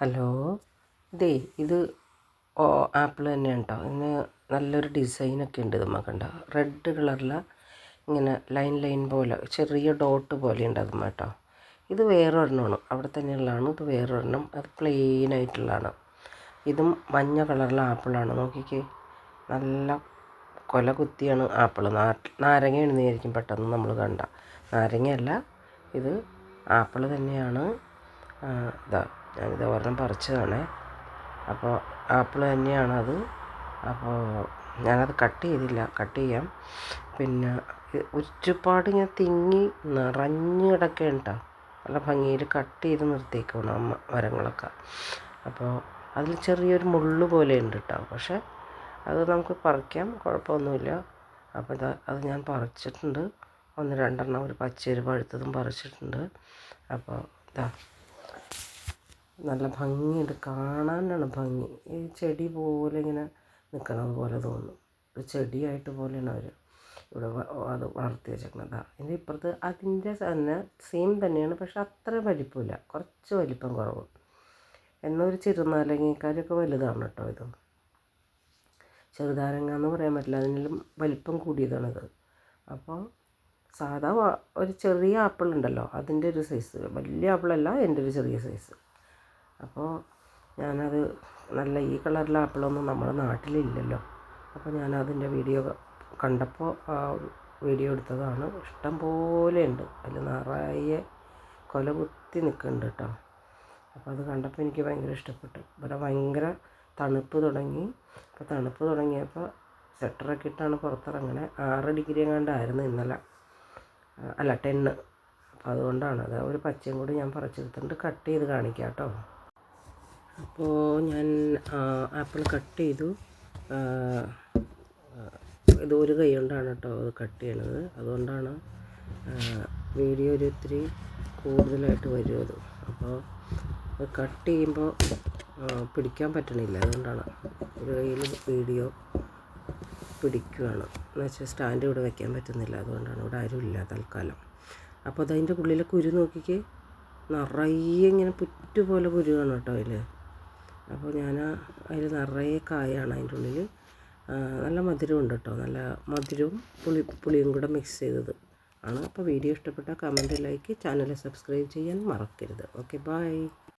Hello, ഇത് apple തന്നെയാണ് കേട്ടോ. ഇതിന് നല്ലൊരു ഡിസൈനൊക്കെ ഉണ്ട്. ഇത് കണ്ട റെഡ് കളറിൽ ഇങ്ങനെ ലൈൻ പോലെ ചെറിയ ഡോട്ട് പോലെ ഉണ്ട് അതുമ്മ കേട്ടോ. ഇത് വേറൊരെണ്ണമാണ്, അവിടെ തന്നെയുള്ളതാണ്. ഇത് വേറൊരെണ്ണം, അത് പ്ലെയിൻ ആയിട്ടുള്ളതാണ്. ഇതും മഞ്ഞ കളറിലെ ആപ്പിളാണ്. നോക്കിക്കേ, നല്ല കൊല കുത്തിയാണ് ആപ്പിൾ. നാരങ്ങ എഴുന്നേരിക്കും പെട്ടെന്ന് നമ്മൾ കണ്ട. നാരങ്ങയല്ല, ഇത് ആപ്പിൾ തന്നെയാണ്. ഞാനിത് ഒരെണ്ണം പറിച്ചതാണേ. അപ്പോൾ ആപ്പിൾ തന്നെയാണത്. അപ്പോൾ ഞാനത് കട്ട് ചെയ്തില്ല, കട്ട് ചെയ്യാം. പിന്നെ ഒരുപാട് ഇങ്ങനെ തിങ്ങി നിറഞ്ഞ് കിടക്കുകയാണ് കേട്ടോ. നല്ല ഭംഗിയിൽ കട്ട് ചെയ്ത് നിർത്തിയേക്കണം മരങ്ങളൊക്കെ. അപ്പോൾ അതിൽ ചെറിയൊരു മുള്ള് പോലെ ഉണ്ട് കേട്ടോ. പക്ഷേ അത് നമുക്ക് പറിക്കാം, കുഴപ്പമൊന്നുമില്ല. അപ്പോൾ അത് ഞാൻ പറിച്ചിട്ടുണ്ട്. 1-2 ഒരു പച്ചരി പഴുത്തതും പറിച്ചിട്ടുണ്ട്. അപ്പോൾ നല്ല ഭംഗിയുണ്ട്, കാണാനാണ് ഭംഗി. ഈ ചെടി പോലെ ഇങ്ങനെ നിൽക്കണത് പോലെ തോന്നും. ഒരു ചെടിയായിട്ട് പോലെയാണ് അവർ ഇവിടെ അത് വളർത്തി വെച്ചേക്കുന്നത്. ഇതിൻ്റെ ഇപ്പുറത്ത് അതിൻ്റെ തന്നെ സെയിം തന്നെയാണ്, പക്ഷെ അത്ര വലിപ്പമില്ല, കുറച്ച് വലിപ്പം കുറവ്. എന്നൊരു ചെറുനാരങ്ങക്കാരൊക്കെ വലുതാണ് കേട്ടോ. ഇത് ചെറുനാരങ്ങ എന്ന് പറയാൻ പറ്റില്ല, അതിനും വലിപ്പം കൂടിയതാണിത്. അപ്പോൾ സാധാ ഒരു ചെറിയ ആപ്പിൾ ഉണ്ടല്ലോ, അതിൻ്റെ ഒരു സൈസ്, വലിയ ആപ്പിളല്ല, എൻ്റെ ഒരു ചെറിയ സൈസ്. അപ്പോൾ ഞാനത് നല്ല ഈ കളറിലെ ആപ്പിളൊന്നും നമ്മുടെ നാട്ടിലില്ലല്ലോ. അപ്പോൾ ഞാനതിൻ്റെ വീഡിയോ കണ്ടപ്പോൾ വീഡിയോ എടുത്തതാണ്. ഇഷ്ടം പോലെ ഉണ്ട്, അതിൽ നിറയെ കൊല കുത്തി നിൽക്കുന്നുണ്ട് കേട്ടോ. അപ്പോൾ അത് കണ്ടപ്പോൾ എനിക്ക് ഭയങ്കര ഇഷ്ടപ്പെട്ടു. ഇവിടെ ഭയങ്കര തണുപ്പ് തുടങ്ങി. അപ്പോൾ തണുപ്പ് തുടങ്ങിയപ്പോൾ സ്വെറ്ററൊക്കെ ഇട്ടാണ് പുറത്തിറങ്ങണേ. 6 ഡിഗ്രി എങ്ങാണ്ടായിരുന്നു ഇന്നലെ, അല്ല 10. അപ്പോൾ അതുകൊണ്ടാണ് അത്. ഒരു പച്ചയും കൂടി ഞാൻ പറിച്ചെടുത്തിട്ട് കട്ട് ചെയ്ത് കാണിക്കാം കേട്ടോ. അപ്പോൾ ഞാൻ ആപ്പിൾ കട്ട് ചെയ്തു. ഇത് ഒരു കൈ കൊണ്ടാണ് കേട്ടോ അത് കട്ട് ചെയ്യണത്. അതുകൊണ്ടാണ് വീഡിയോ ഒരു ഇത്തിരി കൂടുതലായിട്ട് വരും അത്. അപ്പോൾ അത് കട്ട് ചെയ്യുമ്പോൾ പിടിക്കാൻ പറ്റണില്ല, അതുകൊണ്ടാണ്. ഒരു കയ്യിൽ വീഡിയോ പിടിക്കുകയാണ് എന്ന് വെച്ചാൽ സ്റ്റാൻഡ് ഇവിടെ വയ്ക്കാൻ പറ്റുന്നില്ല, അതുകൊണ്ടാണ്. ഇവിടെ ആരുമില്ല തൽക്കാലം. അപ്പോൾ അതതിൻ്റെ ഉള്ളിലെ കുരു നോക്കിക്കേ, നിറയെ ഇങ്ങനെ പുറ്റുപോലെ കുരുവാണ് കേട്ടോ അതിൽ. അപ്പോൾ ഞാൻ അതിൽ നിറയെ കായാണ് അതിൻ്റെ ഉള്ളിൽ. നല്ല മധുരമുണ്ട് കേട്ടോ, നല്ല മധുരവും പുളിയും കൂടെ മിക്സ് ചെയ്തത് ആണ്. അപ്പോൾ വീഡിയോ ഇഷ്ടപ്പെട്ടാൽ കമൻറ്റ്, ലൈക്ക്, ചാനൽ സബ്സ്ക്രൈബ് ചെയ്യാൻ മറക്കരുത്. Okay, by.